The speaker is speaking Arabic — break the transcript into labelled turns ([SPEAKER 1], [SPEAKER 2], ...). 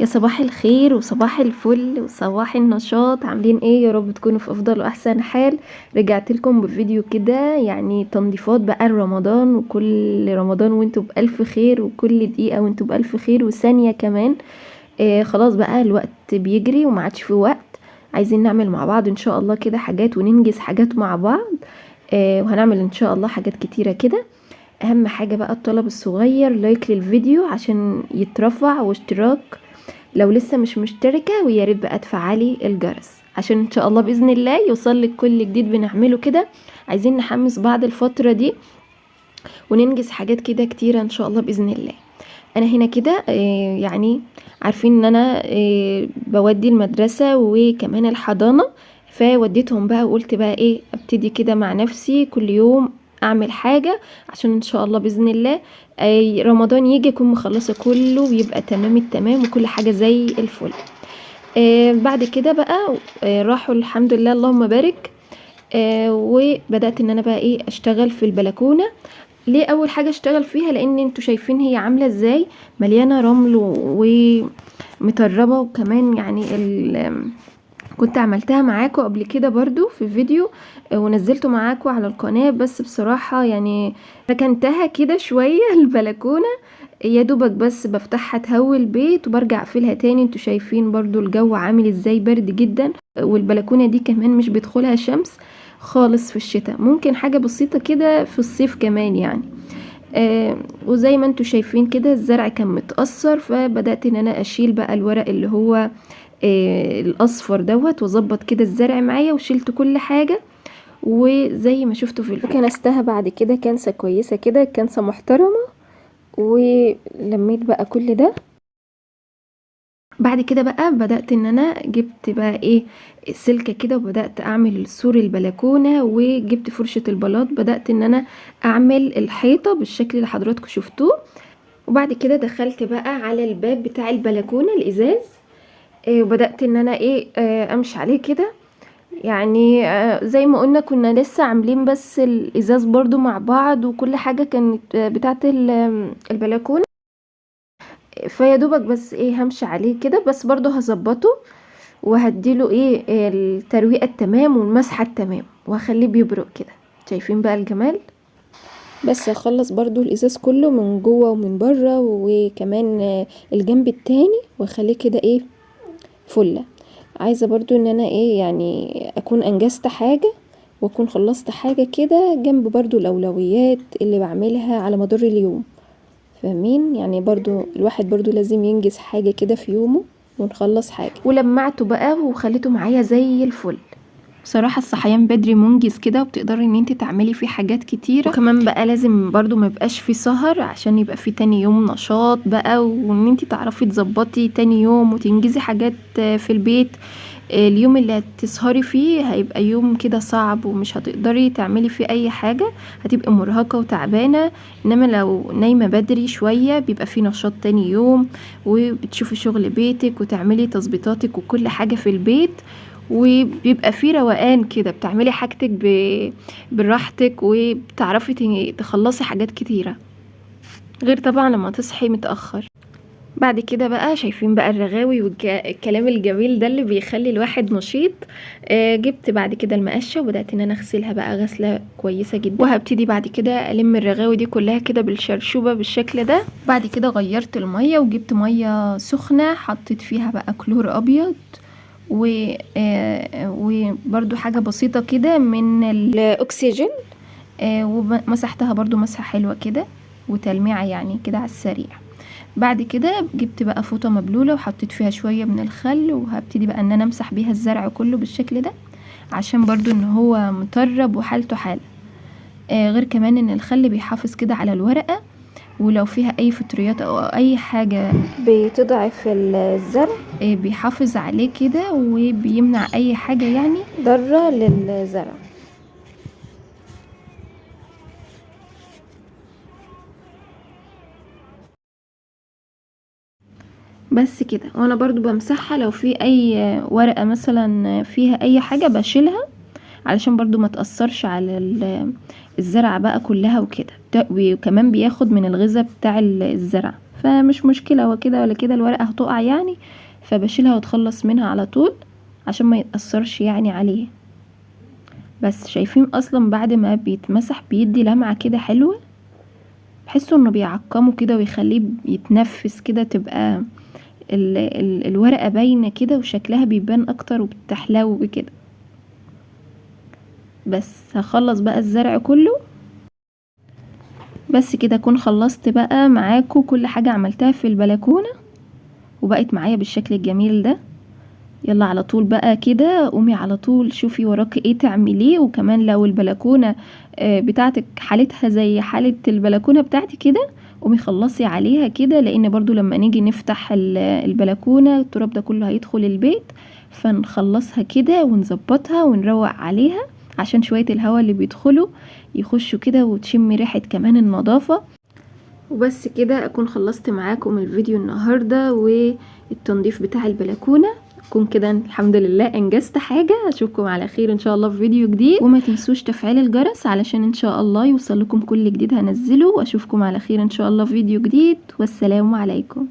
[SPEAKER 1] يا صباح الخير وصباح الفل وصباح النشاط، عاملين ايه؟ يا رب تكونوا في افضل واحسن حال. رجعت لكم بفيديو كده، يعني تنظيفات بقى رمضان، وكل رمضان وانتوا بألف خير، وكل دقيقة وانتوا بألف خير، وثانية كمان. خلاص بقى الوقت بيجري وما عادش في وقت. عايزين نعمل مع بعض ان شاء الله كده حاجات، وننجز حاجات مع بعض. وهنعمل ان شاء الله حاجات كتيرة كده. اهم حاجة بقى الطلب الصغير، لايك للفيديو عشان يترفع، واشتراك لو لسه مش مشتركة، ويا ريت بقى تفعلي الجرس عشان ان شاء الله باذن الله يوصلك كل جديد بنعمله كده. عايزين نحمس بعض الفترة دي وننجز حاجات كده كتيرة ان شاء الله باذن الله. انا هنا كده يعني عارفين ان انا بودي المدرسة وكمان الحضانة، فوديتهم بقى وقلت بقى ايه، ابتدي كده مع نفسي كل يوم اعمل حاجة عشان ان شاء الله باذن الله رمضان يجي اكون مخلصة كله ويبقى تمام التمام وكل حاجة زي الفل. بعد كده بقى راحوا الحمد لله اللهم بارك. وبدأت ان انا بقى ايه اشتغل في البلكونة. ليه اول حاجة اشتغل فيها؟ لان انتوا شايفين هي عاملة ازاي، مليانة رمل ومتربة، وكمان يعني كنت عملتها معاكم قبل كده برضو في فيديو ونزلته معاكم على القناة، بس بصراحة يعني ركنتها كده شوية البلكونة، يا دوبك بس بفتحها تهوي البيت وبرجع اقفلها تاني. انتوا شايفين برضو الجو عامل ازاي، برد جدا، والبلكونة دي كمان مش بيدخلها شمس خالص في الشتاء، ممكن حاجة بسيطة كده في الصيف كمان يعني. وزي ما انتوا شايفين كده الزرع كان متأثر، فبدأت ان انا اشيل بقى الورق اللي هو الاصفر دوت، واظبط كده الزرع معايا، وشلت كل حاجة. وزي ما شفتوا في الفيديو كنستها بعد كده كنسة كويسة كده، كنسة محترمة، ولميت بقى كل ده. بعد كده بقى بدأت ان انا جبت بقى ايه سلكة كده، وبدأت اعمل سور البلكونة، وجبت فرشة البلاط، بدأت ان انا اعمل الحيطة بالشكل اللي حضراتكم شفتوه. وبعد كده دخلت بقى على الباب بتاع البلكونة الازاز، وبدأت ان انا ايه امشي عليه كده. يعني زي ما قلنا كنا لسه عاملين بس الازاز برضو مع بعض، وكل حاجة كانت بتاعت البلكونة، فيا دوبك بس ايه همشي عليه كده، بس برضو هظبطه وهديله ايه الترويقة التمام والمسحة التمام، وهخليه بيبرق كده. شايفين بقى الجمال؟ بس هخلص برضو الازاز كله من جوه ومن بره، وكمان الجنب التاني، واخليه كده ايه فله. عايزة برضو ان انا ايه يعني اكون انجزت حاجة، واكون خلصت حاجة كده جنب برضو الاولويات اللي بعملها على مدار اليوم. فاهمين؟ يعني برضو الواحد برضو لازم ينجز حاجة كده في يومه ونخلص حاجة. ولمعته بقى وخليته معايا زي الفل. بصراحة الصحيان بدري منجز كده، وبتقدري ان انت تعملي فيه حاجات كتيرة، وكمان بقى لازم برضو ما يبقاش فيه سهر عشان يبقى فيه تاني يوم نشاط بقى، وان انت تعرفي تظبطي تاني يوم وتنجزي حاجات في البيت. اليوم اللي هتسهري فيه هيبقى يوم كده صعب، ومش هتقدري تعملي فيه اي حاجة، هتبقي مرهقة وتعبانة. انما لو نايمة بدري شوية بيبقى فيه نشاط تاني يوم، وبتشوفي شغل بيتك وتعملي تظبيطاتك وكل حاجة في البيت، وبيبقى فيه روقان كده، بتعملي حاجتك براحتك، وبتعرفي تخلصي حاجات كتيرة، غير طبعا لما تصحي متأخر. بعد كده بقى شايفين بقى الرغاوي والكلام الجميل ده اللي بيخلي الواحد نشيط. جبت بعد كده المقشة، وبدأت ان انا اغسلها بقى غسلة كويسة جدا، وهبتدي بعد كده الم الرغاوي دي كلها كده بالشرشوبة بالشكل ده. بعد كده غيرت المية وجبت مية سخنة، حطيت فيها بقى كلور ابيض، وبرده حاجة بسيطة كده من الاكسجين، ومسحتها برضو مسحة حلوة كده وتلميعة يعني كده على السريع. بعد كده جبت بقى فوطة مبلولة وحطيت فيها شوية من الخل، وهبتدي بقى ان انا امسح بيها الزرع كله بالشكل ده، عشان برضو ان هو مطرب وحالته حالة. غير كمان ان الخل بيحافظ كده على الورقة، ولو فيها اي فطريات او اي حاجة بتضعف الزرع بيحافظ عليه كده، وبيمنع اي حاجة يعني ضارة للزرع. بس كده، وانا برضو بمسحها لو في اي ورقة مثلا فيها اي حاجة بشيلها، علشان برضو ما تأثرش على الزرع بقى كلها وكده، وكمان بياخد من الغذاء بتاع الزرع. فمش مشكلة، هو كده ولا كده الورقة هتقع يعني، فبشيلها واتخلص منها على طول عشان ما يتأثرش يعني عليه. بس شايفين اصلا بعد ما بيتمسح بيدي لمعة كده حلوة، بحسه انه بيعقمه كده ويخليه يتنفس كده، تبقى الورقة باينة كده وشكلها بيبان اكتر وبتحلو كده. بس هخلص بقى الزرع كله. بس كده اكون خلصت بقى معاكم كل حاجة عملتها في البلكونة وبقت معايا بالشكل الجميل ده. يلا على طول بقى كده قومي على طول شوفي وراكي ايه تعمليه. وكمان لو البلكونة بتاعتك حالتها زي حالة البلكونة بتاعتي كده، قومي خلصي عليها كده، لان برضو لما نيجي نفتح البلكونة التراب ده كله هيدخل البيت، فنخلصها كده ونظبطها ونروق عليها عشان شوية الهواء اللي بيدخلوا يخشوا كده وتشمي ريحة كمان النظافة. وبس كده اكون خلصت معاكم الفيديو النهاردة والتنظيف بتاع البلكونة. اكون كده الحمد لله انجزت حاجة. اشوفكم على خير ان شاء الله في فيديو جديد، وما تنسوش تفعيل الجرس علشان ان شاء الله يوصل لكم كل جديد هنزله. واشوفكم على خير ان شاء الله في فيديو جديد، والسلام عليكم.